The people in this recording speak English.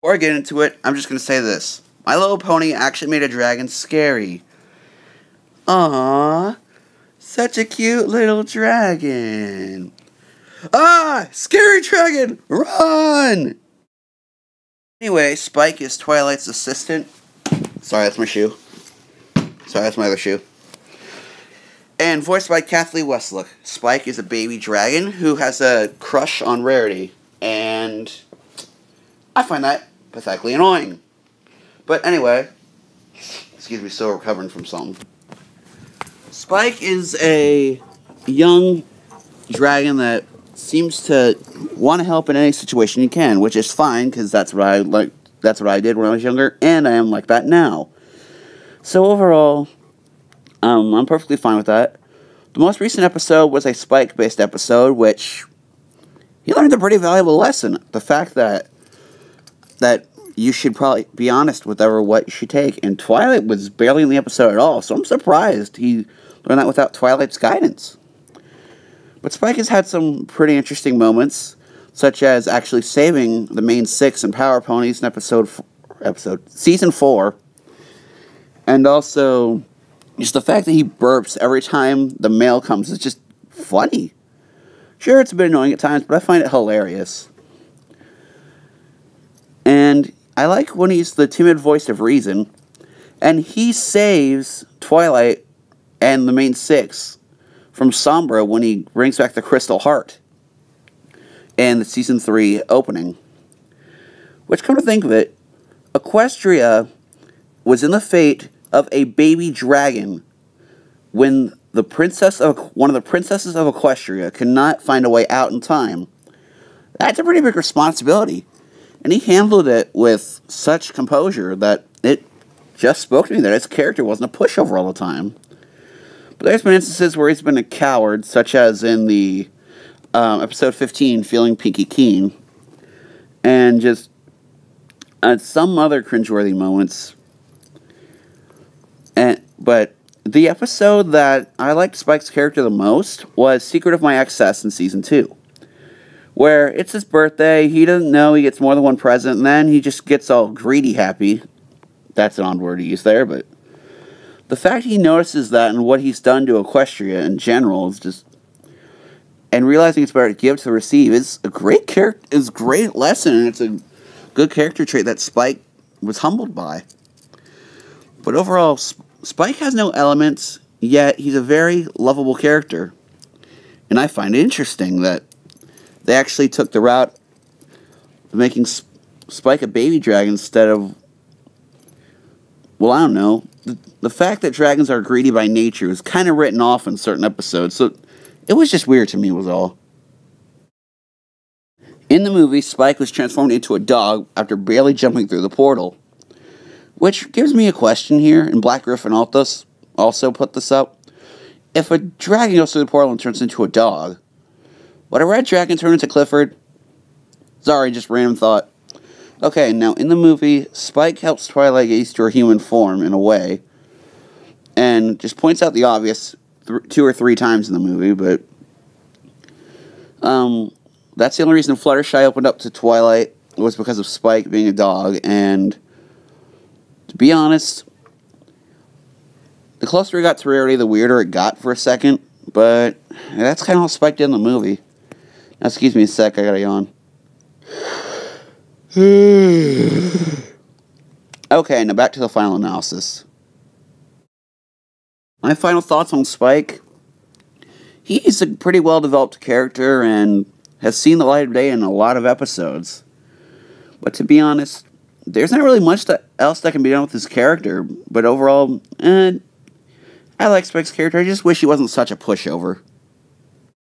Before I get into it, I'm just going to say this. My Little Pony actually made a dragon scary. Aww, such a cute little dragon. Ah, scary dragon, run! Anyway, Spike is Twilight's assistant. Sorry, that's my shoe. Sorry, that's my other shoe. And voiced by Kathleen Westlook. Spike is a baby dragon who has a crush on Rarity. And I find that pathetically annoying. But anyway, excuse me, still recovering from something. Spike is a young dragon that seems to want to help in any situation he can, which is fine because that's what I like. That's what I did when I was younger, and I am like that now. So overall, I'm perfectly fine with that. The most recent episode was a Spike-based episode, which he learned a pretty valuable lesson. The fact that you should probably be honest with what you should take. And Twilight was barely in the episode at all, so I'm surprised he learned that without Twilight's guidance. But Spike has had some pretty interesting moments, such as actually saving the main six and Power Ponies in season 4. And also, just the fact that he burps every time the mail comes is just funny. Sure, it's a bit annoying at times, but I find it hilarious. And I like when he's the timid voice of reason, and he saves Twilight and the main six from Sombra when he brings back the Crystal Heart in the Season 3 opening. Which, come to think of it, Equestria was in the fate of a baby dragon when one of the princesses of Equestria could not find a way out in time. That's a pretty big responsibility. And he handled it with such composure that it just spoke to me that his character wasn't a pushover all the time. But there's been instances where he's been a coward, such as in the episode 15, Feeling Pinky Keen, and just some other cringeworthy moments. But the episode that I liked Spike's character the most was Secret of My Excess in Season 2. Where it's his birthday, he doesn't know he gets more than one present, and then he just gets all greedy happy. That's an odd word to use there, but the fact he notices that and what he's done to Equestria in general is just, and realizing it's better to give to receive is a great great lesson, and it's a good character trait that Spike was humbled by. But overall, Spike has no elements, yet he's a very lovable character. And I find it interesting that they actually took the route of making Spike a baby dragon instead of, well, I don't know. The fact that dragons are greedy by nature is kind of written off in certain episodes, so it was just weird to me, was all. In the movie, Spike was transformed into a dog after barely jumping through the portal. Which gives me a question here, and Black Griffin also put this up. If a dragon goes through the portal and turns into a dog, would a red dragon turn into Clifford? Sorry, just random thought. Okay, now in the movie, Spike helps Twilight get used to her human form in a way, and just points out the obvious 2 or 3 times in the movie, but that's the only reason Fluttershy opened up to Twilight was because of Spike being a dog, and to be honest, the closer we got to Rarity, the weirder it got for a second, but that's kind of how Spike did in the movie. Now, excuse me a sec, I gotta yawn. Okay, now back to the final analysis. My final thoughts on Spike. He's a pretty well-developed character and has seen the light of day in a lot of episodes. But to be honest, there's not really much else that can be done with his character. But overall, I like Spike's character. I just wish he wasn't such a pushover.